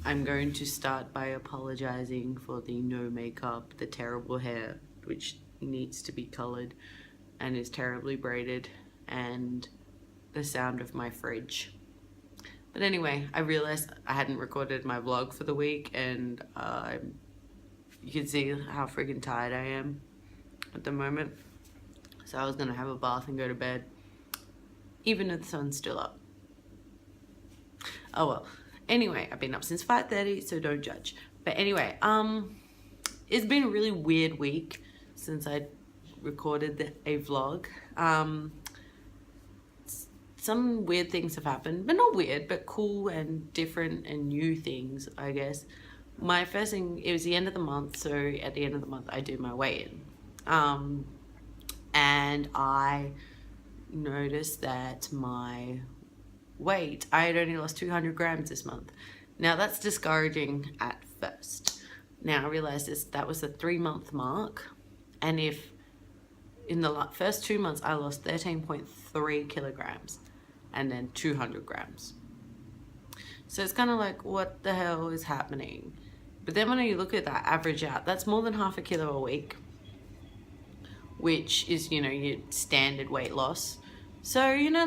I'm going to start by apologizing for the no makeup, the terrible hair, which needs to be colored and is terribly braided, and the sound of my fridge. But anyway, I realized I hadn't recorded my vlog for the week, and you can see how freaking tired I am at the moment. So I was gonna have a bath and go to bed, even if the sun's still up. Oh well. Anyway, I've been up since 5:30, so don't judge. But anyway, it's been a really weird week since I recorded a vlog. Some weird things have happened, but not weird, but cool and different and new things, I guess. My first thing, it was the end of the month, so at the end of the month I do my weigh-in. And I noticed that my weight, I had only lost 200 grams this month. Now that's discouraging at first. Now I realized that was the 3-month mark, and if in the first 2 months I lost 13.3 kilograms and then 200 grams. So it's kind of like, what the hell is happening? But then when you look at that average out, that's more than half a kilo a week, which is, your standard weight loss. So,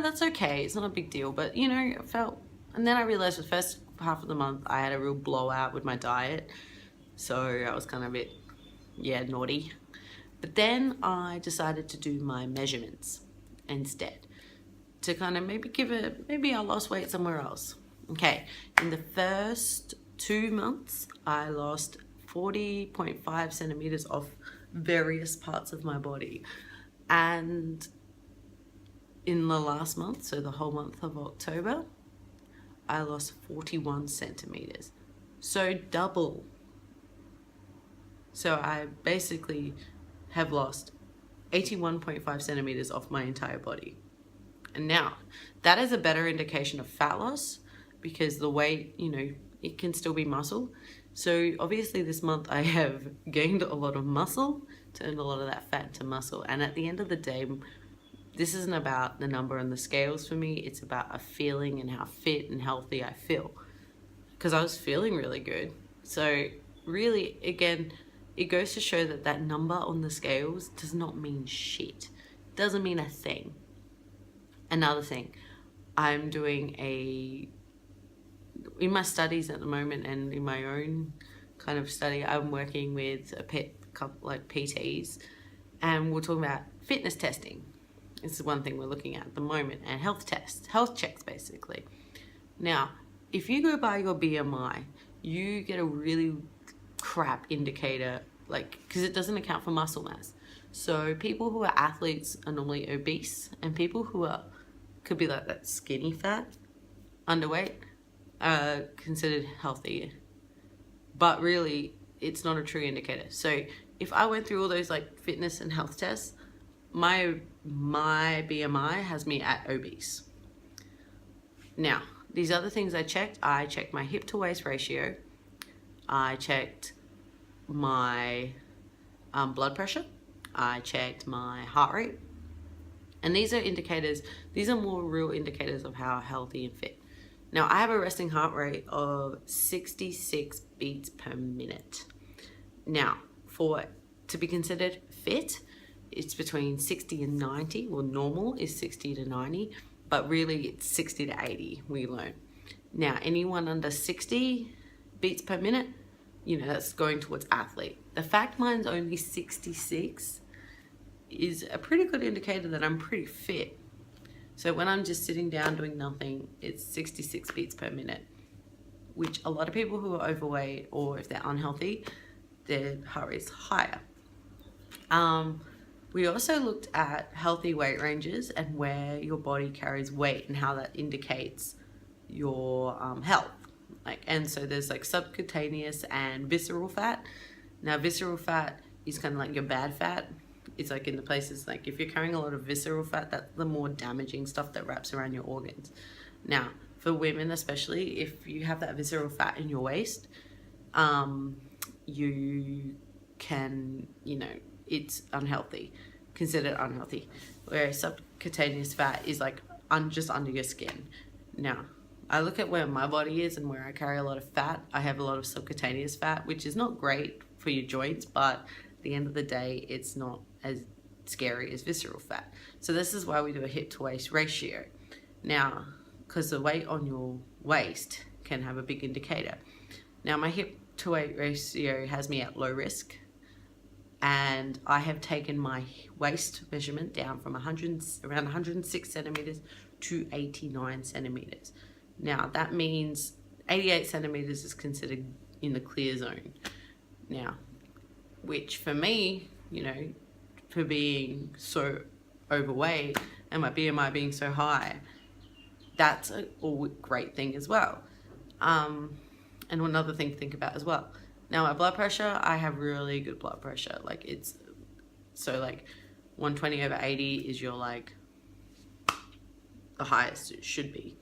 that's okay. It's not a big deal. But, it felt... And then I realized the first half of the month, I had a real blowout with my diet. So I was kind of a bit, naughty. But then I decided to do my measurements instead, to kind of maybe I lost weight somewhere else. Okay, in the first 2 months, I lost 40.5 centimeters off various parts of my body. And in the last month, so the whole month of October, I lost 41 centimeters. So double. So I basically have lost 81.5 centimeters off my entire body. And now, that is a better indication of fat loss, because the weight, it can still be muscle. So obviously this month I have gained a lot of muscle, turned a lot of that fat to muscle. And at the end of the day, this isn't about the number on the scales for me. It's about a feeling and how fit and healthy I feel. Because I was feeling really good. So really, again, it goes to show that that number on the scales does not mean shit. It doesn't mean a thing. Another thing, I'm doing in my studies at the moment, and in my own kind of study, I'm working with a couple like PTs, and we're talking about fitness testing. This is one thing we're looking at the moment, and health checks basically. Now, if you go by your BMI, you get a really crap indicator, because it doesn't account for muscle mass. So people who are athletes are normally obese, and people who could be like that skinny fat, underweight, are considered healthy. But really, it's not a true indicator. So if I went through all those fitness and health tests, my BMI has me at obese. Now, these other things I checked my hip to waist ratio, I checked my blood pressure, I checked my heart rate, and these are more real indicators of how healthy and fit. Now, I have a resting heart rate of 66 beats per minute. Now, to be considered fit, it's between 60 and 90. Well, normal is 60 to 90, but really it's 60 to 80, we learn. Now, anyone under 60 beats per minute, that's going towards athlete. The fact mine's only 66 is a pretty good indicator that I'm pretty fit. So when I'm just sitting down doing nothing, it's 66 beats per minute, which a lot of people who are overweight, or if they're unhealthy, their heart rate's higher. We also looked at healthy weight ranges and where your body carries weight and how that indicates your health. And so there's subcutaneous and visceral fat. Now, visceral fat is kind of like your bad fat. It's in the places, if you're carrying a lot of visceral fat, that's the more damaging stuff that wraps around your organs. Now, for women especially, if you have that visceral fat in your waist, you can, it's unhealthy, considered unhealthy. Whereas subcutaneous fat is just under your skin. Now, I look at where my body is and where I carry a lot of fat. I have a lot of subcutaneous fat, which is not great for your joints, but at the end of the day, it's not as scary as visceral fat. So this is why we do a hip to waist ratio. Now, because the weight on your waist can have a big indicator. Now, my hip to weight ratio has me at low risk, and I have taken my waist measurement down from around 106 centimeters to 89 centimeters. Now, that means 88 centimeters is considered in the clear zone. Now, which for me, you know, for being so overweight and my BMI being so high, that's a great thing as well. And another thing to think about as well. Now, my blood pressure, I have really good blood pressure. Like, it's, so like 120/80 is your, like, the highest it should be.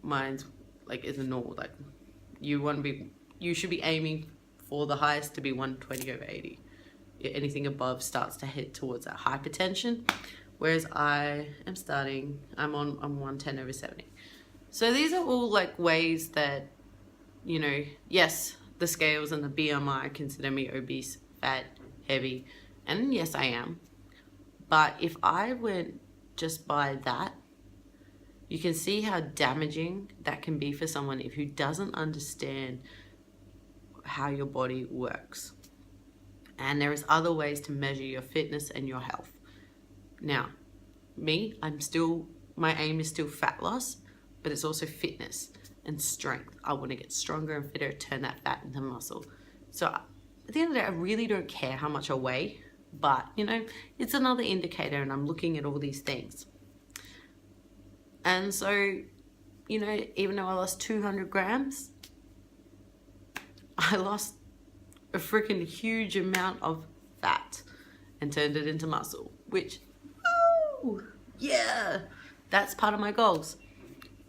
Mine's like is a normal, like you should be aiming for the highest to be 120/80. Anything above starts to head towards that hypertension, whereas I'm on 110/70. So these are all like ways that, you know, yes, the scales and the BMI consider me obese, fat, heavy, and yes, I am. But if I went just by that, you can see how damaging that can be for someone who doesn't understand how your body works. And there is other ways to measure your fitness and your health. Now, me, my aim is still fat loss, but it's also fitness and strength. I want to get stronger and fitter, turn that fat into muscle. So at the end of the day, I really don't care how much I weigh, but you know, it's another indicator, and I'm looking at all these things. And so, you know, even though I lost 200 grams, I lost a freaking huge amount of fat and turned it into muscle, which, oh, yeah, that's part of my goals.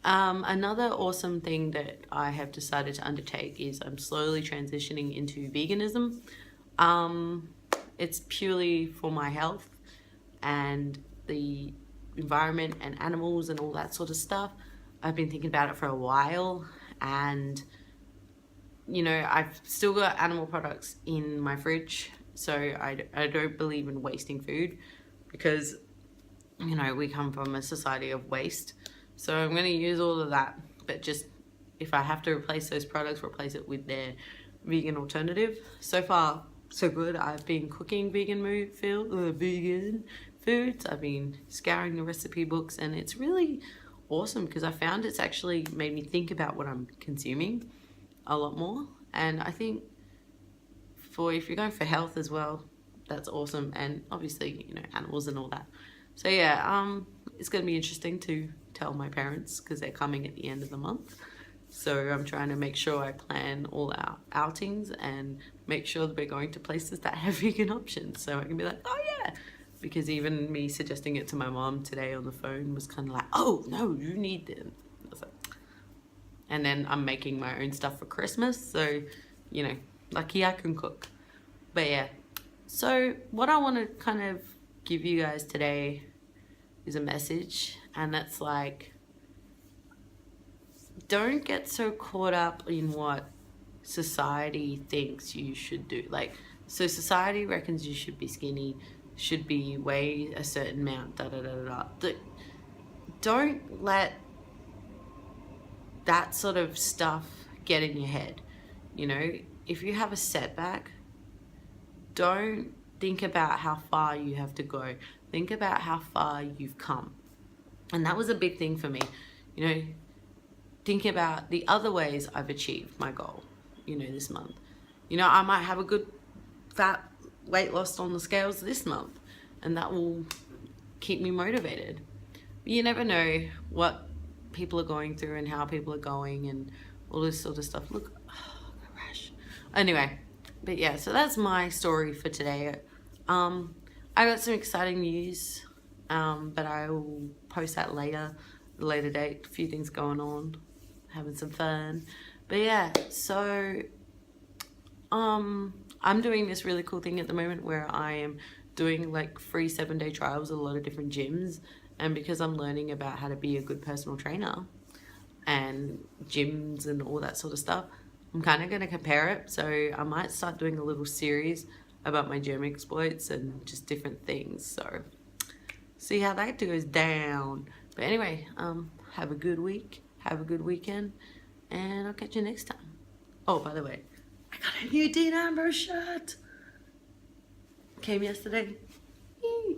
Another awesome thing that I have decided to undertake is I'm slowly transitioning into veganism. It's purely for my health and the environment and animals and all that sort of stuff. I've been thinking about it for a while, and you know, I've still got animal products in my fridge, so I don't believe in wasting food, because you know, we come from a society of waste. So I'm going to use all of that, but just if I have to replace those products, replace it with their vegan alternative. So far so good. I've been cooking vegan foods. I've been scouring the recipe books, and it's really awesome because I found it's actually made me think about what I'm consuming a lot more. And I think if you're going for health as well, that's awesome. And obviously, you know, animals and all that. So yeah, it's going to be interesting to tell my parents because they're coming at the end of the month. So I'm trying to make sure I plan all our outings and make sure that we're going to places that have vegan options, so I can be like, oh yeah. Because even me suggesting it to my mom today on the phone was kind of like, oh no, you need them. And then I'm making my own stuff for Christmas, so you know, lucky I can cook. But yeah, so what I want to kind of give you guys today is a message, and that's like, don't get so caught up in what society thinks you should do. Like, so society reckons you should be skinny, should be weigh a certain amount, Don't let that sort of stuff get in your head. You know, if you have a setback, don't think about how far you have to go. Think about how far you've come. And that was a big thing for me. You know, think about the other ways I've achieved my goal, you know, this month. You know, I might have a good fat weight loss on the scales this month, and that will keep me motivated. But you never know what people are going through and how people are going and all this sort of stuff. Look, oh, rash. Anyway, but yeah, so that's my story for today. I got some exciting news, but I will post that later, later date. A few things going on, having some fun. But yeah, so I'm doing this really cool thing at the moment where I am doing like free 7-day trials at a lot of different gyms. And because I'm learning about how to be a good personal trainer, and gyms and all that sort of stuff. I'm kind of going to compare it, so I might start doing a little series about my gym exploits and just different things. So see how that goes down. But anyway, have a good week, have a good weekend, and I'll catch you next time. Oh, by the way, I got a new Dean Ambrose shirt. Came yesterday. Yee.